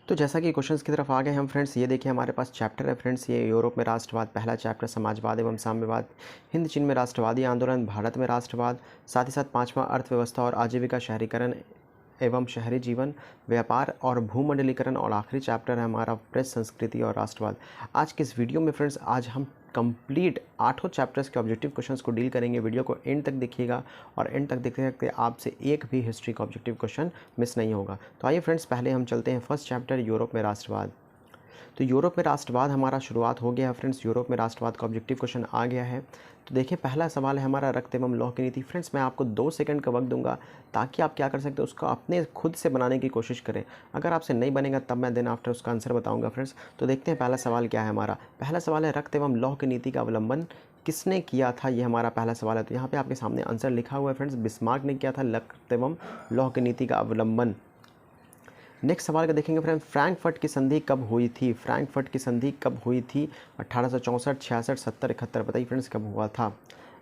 तो जैसा कि क्वेश्चंस की तरफ आ गए हम फ्रेंड्स, ये देखिए हमारे पास चैप्टर है फ्रेंड्स, ये यूरोप में राष्ट्रवाद, पहला चैप्टर समाजवाद एवं साम्यवाद, हिंद चीन में राष्ट्रवादी आंदोलन, भारत में राष्ट्रवाद, साथ ही साथ पांचवा अर्थव्यवस्था और आजीविका, शहरीकरण एवं शहरी जीवन, व्यापार और भूमंडलीकरण, और आखिरी चैप्टर है हमारा प्रेस, संस्कृति और राष्ट्रवाद। आज के इस वीडियो में फ्रेंड्स, आज हम कंप्लीट 8 चैप्टर्स के ऑब्जेक्टिव क्वेश्चंस को डील करेंगे। वीडियो को एंड तक देखिएगा और एंड तक देखते देखते आपसे एक भी हिस्ट्री का ऑब्जेक्टिव क्वेश्चन मिस नहीं होगा। तो आइए फ्रेंड्स, पहले हम चलते हैं फर्स्ट चैप्टर, यूरोप में राष्ट्रवाद। तो यूरोप में राष्ट्रवाद हमारा शुरुआत हो गया है फ्रेंड्स। यूरोप में राष्ट्रवाद का ऑब्जेक्टिव क्वेश्चन आ गया है। तो देखिए, पहला सवाल है हमारा रक्त एवं लौह की नीति। फ्रेंड्स, मैं आपको 2 सेकंड का वक्त दूंगा ताकि आप क्या कर सकते हो, उसको अपने खुद से बनाने की कोशिश करें। अगर आपसे नहीं बनेगा तब मैं देन आफ्टर उसका आंसर बताऊंगा फ्रेंड्स। तो देखते हैं पहला सवाल क्या है हमारा। पहला सवाल है, रक्त एवं लौह की नीति का अवलंबन किसने किया था, ये हमारा पहला सवाल है। तो यहाँ पे आपके सामने आंसर लिखा हुआ है फ्रेंड्स, बिस्मार्क ने किया था रक्त एवं लौह की नीति का अवलंबन। नेक्स्ट सवाल का देखेंगे फ्रेंड, फ्रैंकफर्ट की संधि कब हुई थी। फ्रैंकफर्ट की संधि कब हुई थी? 1864, 66, 70, 71। बताइए फ्रेंड्स कब हुआ था।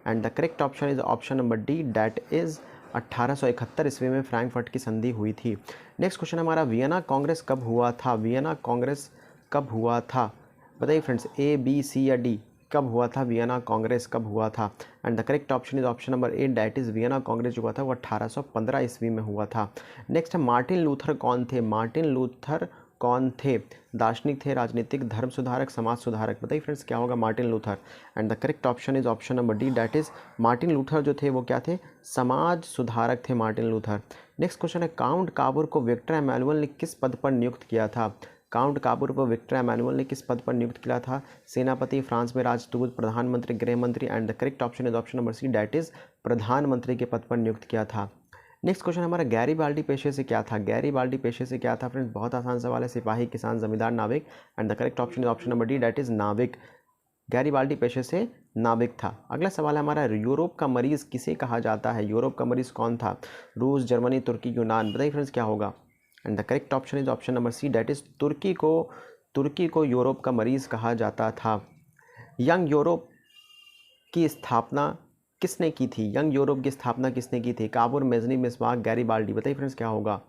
And the correct option is option number D, that is 1871 ईस्वी में फ्रैंकफर्ट की संधि हुई थी। नेक्स्ट क्वेश्चन हमारा, वियना कांग्रेस कब हुआ था। वियना कांग्रेस कब हुआ था? बताइए फ्रेंड्स, ए, बी, सी या डी, कब हुआ था वियना कांग्रेस, कब हुआ था। And the correct option is option number A, that is Vienna Congress जो हुआ था वो 1815 ईस्वी में हुआ था। नेक्स्ट है, मार्टिन लूथर कौन थे। मार्टिन लूथर कौन थे? दार्शनिक थे, राजनीतिक, धर्म सुधारक, समाज सुधारक। बताइए फ्रेंड्स क्या होगा Martin Luther. And the correct option is option number D, that is Martin Luther जो थे वो क्या थे, समाज सुधारक थे मार्टिन लूथर। नेक्स्ट क्वेश्चन है, काउंट काबूर को विक्टर एमैनुअल ने किस पद पर नियुक्त किया था। काउंट काबूर को विक्टर एमैनुअल ने किस पद पर नियुक्त किया था? सेनापति, फ्रांस में राजदूत, प्रधानमंत्री, गृह मंत्री। And the correct option is option number C, that is प्रधानमंत्री के पद पर नियुक्त किया था। नेक्स्ट क्वेश्चन हमारा, गैरीबाल्डी पेशे से क्या था। गैरीबाल्डी पेशे से क्या था फ्रेंड्स? बहुत आसान सवाल है, सिपाही, किसान, जमींदार, नाविक। And the correct option is option number D, that is नाविक। गैरीबाल्डी पेशे से नाविक था। अगला सवाल है हमारा, यूरोप का मरीज किसे कहा जाता है। यूरोप का मरीज कौन था? रूस, जर्मनी, तुर्की, यूनान। बताइए फ्रेंड्स क्या होगा। And the correct option is option number C, that is तुर्की को यूरोप का मरीज कहा जाता था। यंग यूरोप की स्थापना किसने की थी। यंग यूरोप की स्थापना किसने की थी? काबूर, मेजनी, मिसबाक, गैरीबाल्डी। बताइए फ्रेंड्स क्या होगा।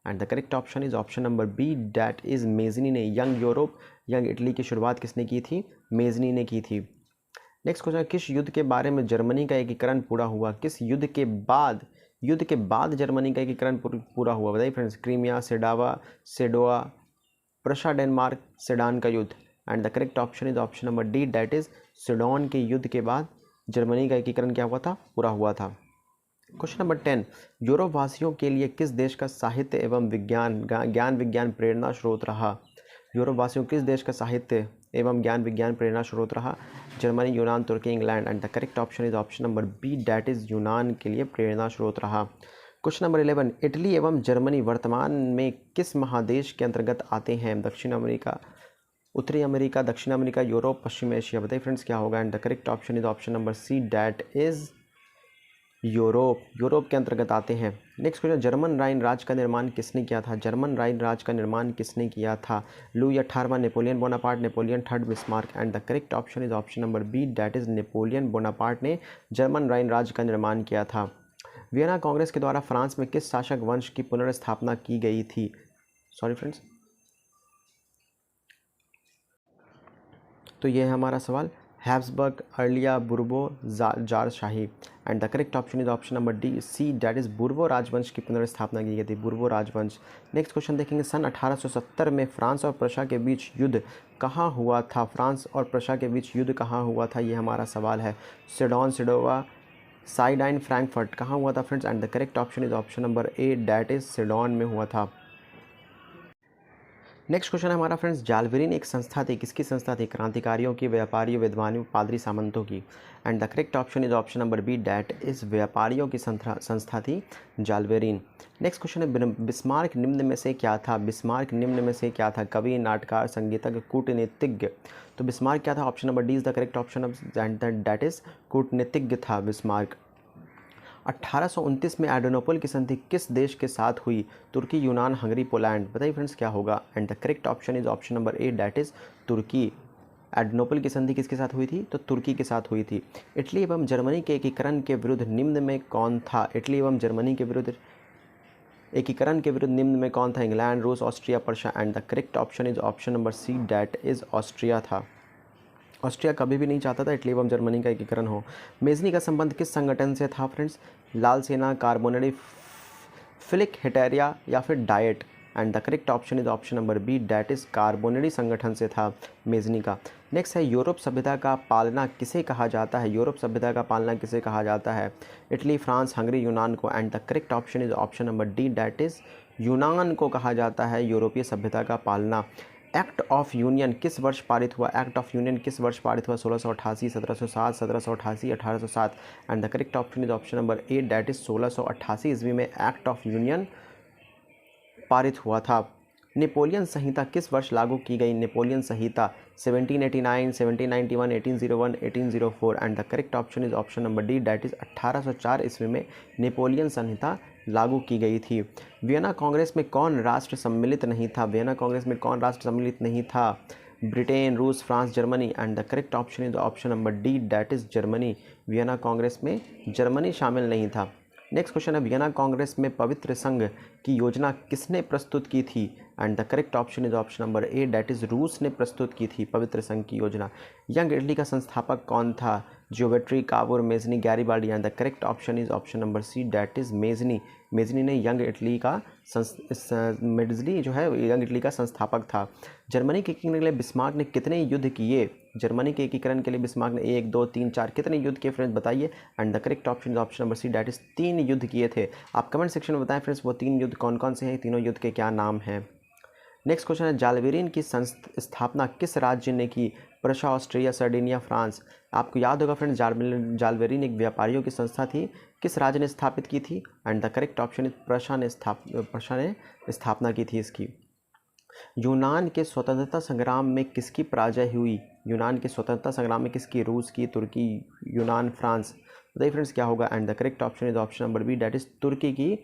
And the correct option is option number B, that is Mazzini ने यंग यूरोप, यंग इटली की शुरुआत किसने की थी? मेजनी ने की थी। नेक्स्ट क्वेश्चन, किस युद्ध के बारे में जर्मनी का एकीकरण पूरा हुआ। किस युद्ध के बाद जर्मनी का एकीकरण पूरा हुआ। बताइए फ्रेंड्स, क्रीमिया, सेडोआ, प्रशा, डेनमार्क, सेडान का युद्ध। And the correct option is option number D, that is Sedan के युद्ध के बाद जर्मनी का एकीकरण क्या हुआ था? पूरा हुआ था। क्वेश्चन नंबर 10, यूरोप वासियों के लिए किस देश का साहित्य एवं ज्ञान विज्ञान प्रेरणा स्रोत रहा। यूरोप वासियों किस देश का साहित्य एवं ज्ञान विज्ञान प्रेरणा स्रोत रहा? जर्मनी, यूनान, तुर्की, England. And the correct option is option number B, that is यूनान के लिए प्रेरणा स्रोत रहा। क्वेश्चन नंबर 11, इटली एवं जर्मनी वर्तमान में किस महादेश के अंतर्गत आते हैं। दक्षिण अमेरिका, उत्तरी अमेरिका, दक्षिण अमेरिका, यूरोप, पश्चिम एशिया। बताइए फ्रेंड्स क्या होगा। And the correct option is option number C, that is Europe के अंतर्गत आते हैं। नेक्स्ट क्वेश्चन, जर्मन राइन राज्य का निर्माण किसने किया था। जर्मन राइन राज्य का निर्माण किसने किया था? लुई 18वां, Napoleon Bonaparte, Napoleon third, Bismarck. And the correct option is option number B, that is Napoleon Bonaparte ने जर्मन राइन राज्य का निर्माण किया था। वियना कांग्रेस के द्वारा फ्रांस में किस शासक वंश की पुनर्स्थापना की गई थी। सॉरी फ्रेंड्स, तो ये है हमारा सवाल, हैब्सबर्ग, अर्लिया, बुर्बो, जारशाही। And the correct option is option number D, C, that is Bourbon राजवंश की पुनर्स्थापना की गई थी, बुर्बो राजवंश। नेक्स्ट क्वेश्चन देखेंगे, सन 1870 में फ्रांस और प्रशा के बीच युद्ध कहाँ हुआ था। फ्रांस और प्रशा के बीच युद्ध कहाँ हुआ था, ये हमारा सवाल है। सेडोन, सेडोवा, साइडाइन, फ्रैंकफर्ट, कहाँ हुआ था friends. And the correct option is option number A, that is Sedan में हुआ था। नेक्स्ट क्वेश्चन है हमारा फ्रेंड्स, जालवेरिन एक संस्था थी, किसकी संस्था थी। क्रांतिकारियों की, व्यापारियों, विद्वानों, पादरी, सामंतों की। And the correct option is option number B, that is व्यापारियों की संस्था थी जालवेरिन। नेक्स्ट क्वेश्चन है, बिस्मार्क निम्न में से क्या था। बिस्मार्क निम्न में से क्या था। कवि, नाटककार, संगीतज्ञ, कूटनीतिज्ञ। तो बिस्मार्क क्या था? Option number D is the correct option, that is कूटनीतिज्ञ था बिस्मार्क। 1829 में एड्रियानोपल की संधि किस देश के साथ हुई। तुर्की, यूनान, हंगरी, पोलैंड। बताइए फ्रेंड्स क्या होगा। And the correct option is option number A, that is तुर्की। एड्रियानोपल की संधि किसके साथ हुई थी? तो तुर्की के साथ हुई थी। इटली एवं जर्मनी के एकीकरण के विरुद्ध निम्न में कौन था। इटली एवं जर्मनी के विरुद्ध एकीकरण के विरुद्ध निम्न में कौन था? इंग्लैंड, रूस, Austria, Persia. And the correct option is option number C, that is Austria था। ऑस्ट्रिया कभी भी नहीं चाहता था इटली एवं जर्मनी का एकीकरण हो। मेजनी का संबंध किस संगठन से था फ्रेंड्स? लाल सेना, कार्बोनेरी, फिलिक हेटेरिया या फिर Diet. And the correct option is option number B, that is Carbonari संगठन से था मेजनी का। नेक्स्ट है यूरोप सभ्यता का पालना किसे कहा जाता है? यूरोप सभ्यता का पालना किसे कहा जाता है? इटली, फ्रांस, हंगरी, यूनान को। And the correct option is option number D, that is यूनान को कहा जाता है यूरोपीय सभ्यता का पालना। एक्ट ऑफ यूनियन किस वर्ष पारित हुआ? एक्ट ऑफ यूनियन किस वर्ष पारित हुआ? 1688, 1707, 1788, 1807। And the correct option is option number A, that is 1688 ईस्वी में एक्ट ऑफ यूनियन पारित हुआ था। नेपोलियन संहिता किस वर्ष लागू की गई? Napoleon Samhita 1789, 1791, 1801, 1804। And the correct option is option number D, that is 1804 ईस्वी में नेपोलियन संहिता लागू की गई थी। वियना कांग्रेस में कौन राष्ट्र सम्मिलित नहीं था? वियना कांग्रेस में कौन राष्ट्र सम्मिलित नहीं था? ब्रिटेन, रूस, France, Germany. And the correct option is option number D, that is Germany. Vienna Congress में जर्मनी शामिल नहीं था। नेक्स्ट क्वेश्चन है वियना कांग्रेस में पवित्र संघ की योजना किसने प्रस्तुत की थी? And the correct option is option number A, that is रूस ने प्रस्तुत की थी पवित्र संघ की योजना। यंग इटली का संस्थापक कौन था? जियोवेट्री, Cavour, Mazzini, Garibaldi. And the correct option is option number C, that is Mazzini. Mazzini ने यंग इटली का मेजनी जो है यंग इटली का संस्थापक था। जर्मनी के एकीकरण के लिए बिस्मार्क ने कितने युद्ध किए? जर्मनी के एकीकरण के लिए बिस्मार्क ने 1, 2, 3, 4 कितने युद्ध किए फ्रेंड्स बताइए? And the correct option is option number C, that is 3 युद्ध किए थे। आप कमेंट सेक्शन में बताएं फ्रेंड्स वो 3 युद्ध कौन कौन से हैं, तीनों युद्ध के क्या नाम हैं। नेक्स्ट क्वेश्चन है जालवेरिन की स्थापना किस राज्य ने की? Prussia, Austria, Sardinia, France. आपको याद होगा फ्रेंड्स जालवेरिन एक व्यापारियों की संस्था थी, किस राज्य ने स्थापित की थी? And the correct option is Prussia ने स्थापना की थी इसकी। यूनान के स्वतंत्रता संग्राम में किसकी पराजय हुई? यूनान के स्वतंत्रता संग्राम में किसकी? रूस की, तुर्की, यूनान, फ्रांस। बताइए फ्रेंड्स क्या होगा? And the correct option is option number B, that is तुर्की की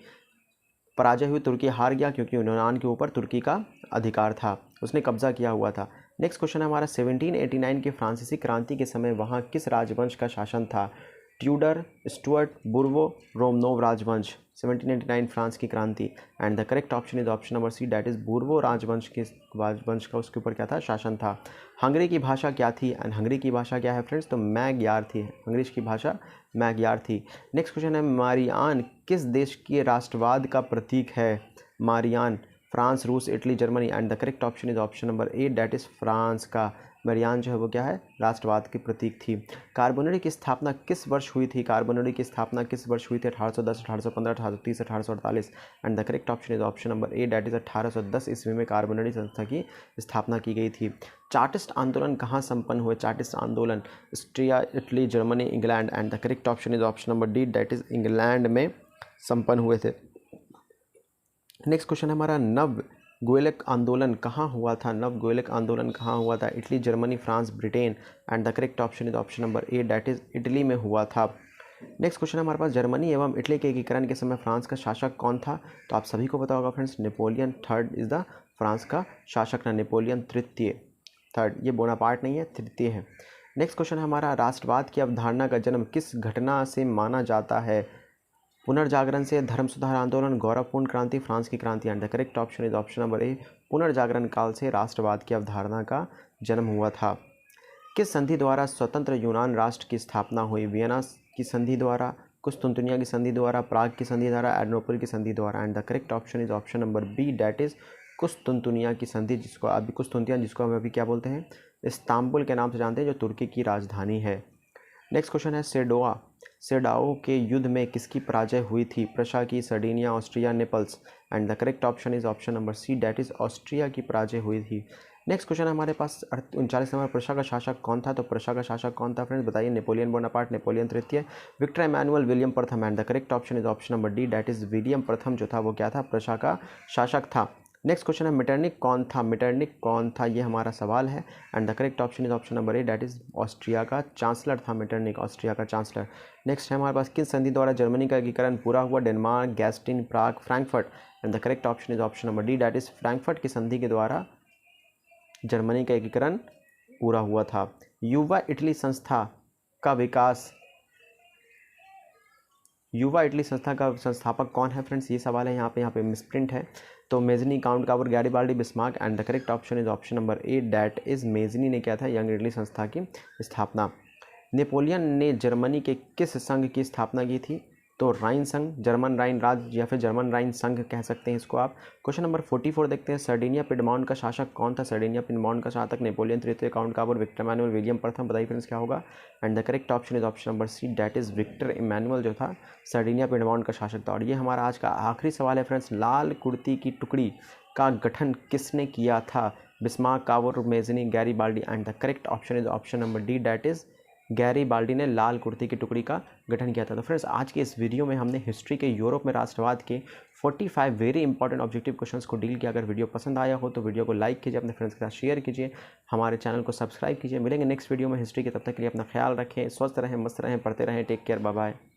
पराजय हुई। तुर्की हार गया क्योंकि यूनान के ऊपर तुर्की का अधिकार था, उसने कब्जा किया हुआ था। नेक्स्ट क्वेश्चन है हमारा 1789 की फ्रांसीसी क्रांति के समय वहाँ किस राजवंश का शासन था? ट्यूडर, स्टुअर्ट, बुर्बो, रोमनोव राजवंश। 1789 फ्रांस की क्रांति। And the correct option is option number C, that is Bourbon राजवंश का उसके ऊपर क्या था? शासन था। हंगरी की भाषा क्या थी? एंड हंगरी की भाषा क्या है फ्रेंड्स? तो मैग्यार थी। हंगरी की भाषा मैग्यार थी। नेक्स्ट क्वेश्चन है मारियान किस देश के राष्ट्रवाद का प्रतीक है? मारियान फ्रांस, रूस, Italy, Germany. And the correct option is option number A, that is France का मारियान जो है वो क्या है? राष्ट्रवाद की प्रतीक थी। कार्बोनेरी की स्थापना किस वर्ष हुई थी? कार्बोनेरी की स्थापना किस वर्ष हुई थी? 1810, 1815, 1830, 1848। And the correct option is option number A, that is 1810 ईस्वी में कार्बोनेरी संस्था की स्थापना की गई थी। चार्टिस्ट आंदोलन कहाँ संपन्न हुए? चार्टिस्ट आंदोलन Austria, Italy, Germany, England. And the correct option is option number D, that is England में संपन्न हुए थे। नेक्स्ट क्वेश्चन है हमारा नव गोयलक आंदोलन कहाँ हुआ था? नव गोयलक आंदोलन कहाँ हुआ था? Italy, Germany, France, Britain. And the correct option is option number A, that is Italy में हुआ था। नेक्स्ट क्वेश्चन हमारे पास जर्मनी एवं इटली के एकीकरण के समय फ्रांस का शासक कौन था? तो आप सभी को पता होगा friends, Napoleon third is the France का शासक, ना नेपोलियन तृतीय, थर्ड, ये बोनापार्ट नहीं है, तृतीय है। नेक्स्ट क्वेश्चन हमारा राष्ट्रवाद की अवधारणा का जन्म किस घटना से माना जाता है? पुनर्जागरण से, धर्म सुधार आंदोलन, गौरवपूर्ण क्रांति, फ्रांस की क्रांति। And the correct option is option number ए, पुनर्जागरण काल से राष्ट्रवाद की अवधारणा का जन्म हुआ था। किस संधि द्वारा स्वतंत्र यूनान राष्ट्र की स्थापना हुई? वियना की संधि द्वारा, कुस्तुनतुनिया की संधि द्वारा, प्राग की संधि द्वारा, एडनोपल की संधि द्वारा। And the correct option is option number B, that is कुस्तुनतुनिया की संधि, जिसको अभी कुस्तुनतुनिया जिसको हम अभी क्या बोलते हैं? इस्तांबुल के नाम से जानते हैं, जो तुर्की की राजधानी है। नेक्स्ट क्वेश्चन है सेडाओ के युद्ध में किसकी पराजय हुई थी? प्रशा की, Sardinia, Austria, Naples. And the correct option is option number C, that is Austria की पराजय हुई थी। नेक्स्ट क्वेश्चन हमारे पास 39 नंबर, प्रशा का शासक कौन था? तो प्रशा का शासक कौन था फ्रेंड्स बताइए? नेपोलियन बोनापार्ट, नेपोलियन तृतीय, विक्टर इमैनुअल, विलियम प्रथम। And the correct option is option number D, that is William प्रथम जो था वो क्या था? प्रशा का शासक था। नेक्स्ट क्वेश्चन है मेटरनिक कौन था? मेटरनिक कौन था, ये हमारा सवाल है। And the correct option is option number A, that is Austria का चांसलर था मेटरनिक, ऑस्ट्रिया का चांसलर। नेक्स्ट है हमारे पास किस संधि द्वारा जर्मनी का एकीकरण पूरा हुआ? Denmark, Gastein, Prague, Frankfurt. And the correct option is option number D, that is Frankfurt की संधि के द्वारा जर्मनी का एकीकरण पूरा हुआ था। युवा इटली संस्था का विकास युवा इटली संस्था का संस्थापक कौन है फ्रेंड्स, ये सवाल है यहाँ पे मिसप्रिंट है। तो Mazzini, Count Cavour, Garibaldi, Bismarck and the correct option is option number A, that is Mazzini ने किया था यंग इटली संस्था की स्थापना। नेपोलियन ने जर्मनी के किस संघ की स्थापना की थी, तो राइन संघ, जर्मन राइन राज्य या फिर जर्मन राइन संघ कह सकते हैं इसको आप। क्वेश्चन नंबर 44 देखते हैं, सर्डिनिया पिडमाउंट का शासक कौन था। सर्डिनिया पिडमाउंट का शासक नेपोलियन तृतीय, Count Cavour, Victor Emmanuel, William प्रथम। बताइए फ्रेंड्स क्या होगा। And the correct option is option number C, that is Victor Emmanuel जो था सर्डिनिया पिडमाउंट का शासक था। और ये हमारा आज का आखिरी सवाल है फ्रेंड्स, लाल कुर्ती की टुकड़ी का गठन किसने किया था। Bismarck, Cavour, Mazzini, Garibaldi. And the correct option is option number D, that is Garibaldi ने लाल कुर्ती की टुकड़ी का गठन किया था। तो फ्रेंड्स आज के इस वीडियो में हमने हिस्ट्री के यूरोप में राष्ट्रवाद के 45 वेरी इंपॉर्टेंट ऑब्जेक्टिव क्वेश्चंस को डील किया। अगर वीडियो पसंद आया हो तो वीडियो को लाइक कीजिए, अपने फ्रेंड्स के साथ शेयर कीजिए, हमारे चैनल को सब्सक्राइब कीजिए। मिलेंगे नेक्स्ट वीडियो में हिस्ट्री के, तब तक के लिए अपना ख्याल रखें, स्वस्थ रहें, मस्त रहें, पढ़ते रहें। Take care, bye bye.